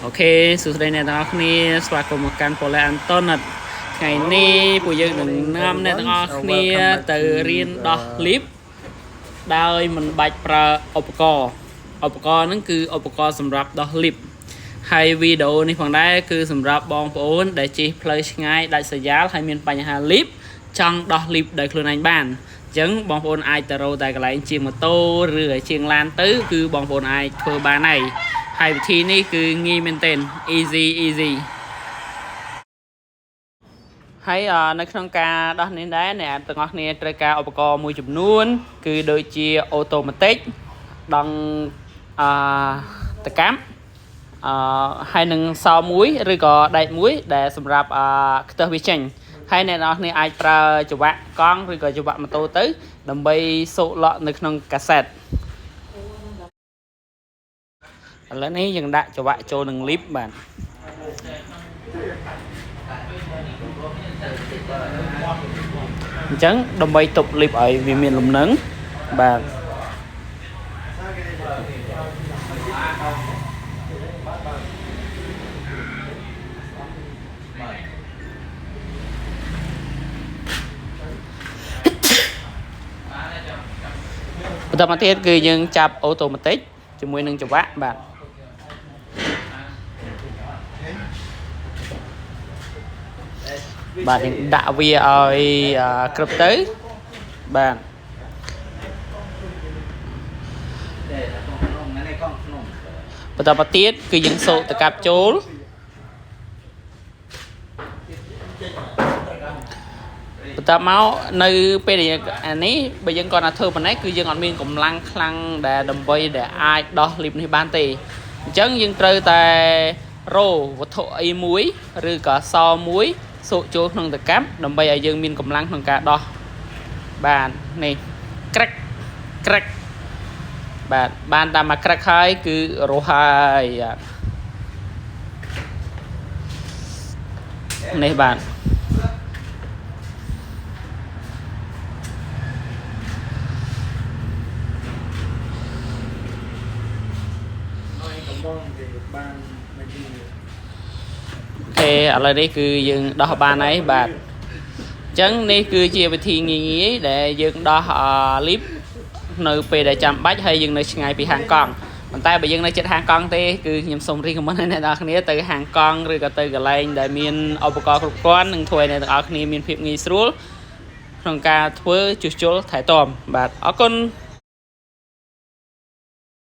Ok, sự đây này đó khi xóa cùng một căn bộ lại Anton ngày nay của dân đừng năm này đó khi từ riêng đó clip đời mình bạch pra opco nó cứ opco sầm rạp đó clip hay video này phần đây cứ sầm rạp bong phốn để chỉ play ngay đại sử giá hay miền bạch hà clip trong đó clip đờiខ្លួនanh bàn chứng bong phốn ai taro tại cái lại chiên một tô rửa chiên lan tứ cứ bong phốn ai thưa ba này haiวิธีนี่คืองีเมนเทน easy ให้ในក្នុងការដោះនេះដែរអ្នកទាំងអស់គ្នាត្រូវការឧបករណ៍មួយចំនួនគឺដូចជាអូតូម៉ាទិកដងតកម្មហើយនឹងសោមួយឬក៏ដែកមួយដែលសម្រាប់ខ្ទើសវាចេញហើយអ្នកទាំងអស់គ្នាអាចប្រើចង្វាក់កង់ឬក៏ចង្វាក់ម៉ូតូទៅដើម្បីសូកលក់នៅក្នុងកាសែតឥឡូវនេះយើងដាក់ចង្វាក់ចូលនឹងលីបបាទអញ្ចឹងដើម្បីទប់លីបឲ្យវាមានលំនឹងបាទបន្តមកទៀតគឺយើងចាប់អូតូម៉ាទិកជាមួយនឹងចង្វាក់បាទបាទយើងដាក់វាឲ្យក្រឹបទៅបាទបន្តមកទៀតគឺយើងសូកតកាប់ចូលបន្តមកនៅពេលអានេះបើយើងគាត់ថាធ្វើប៉ុណ្ណេះគឺយើងអត់មានកម្លាំងខ្លាំងដែលដើម្បីដែលអាចដោះលីបនេះបានទេអញ្ចឹងយើងត្រូវតែរោវត្ថុអីមួយឬក៏សមួយសូកចូលក្នុងតកាប់ដើម្បីឲ្យយើងមានកម្លាំងក្នុងការដោះបាទនេះក្រិកបាទបានតាមមកក្រិកហើយគឺរស់ហើយនេះបាទអូខេឥឡូវនេះគឺយើងដោះបានហើយបាទអញ្ចឹងនេះគឺជាវិធីងាយដែលយើងដោះលីបនៅពេលដែលចាំបាច់ហើយយើងនៅឆ្ងាយពីហាងកង់ប៉ុន្តែបើយើងនៅជិតហាងកង់ទេគឺខ្ញុំសូមរីកមិនឲ្យអ្នកនរគ្នាទៅហាងកង់ឬក៏ទៅកន្លែងដែលមានឧបករណ៍គ្រប់គ្រាន់នឹងធ្វើឲ្យអ្នកទាំងអស់គ្នាមានភាពងាយស្រួលក្នុងការធ្វើជួសជុលថែទាំបាទអរគុណ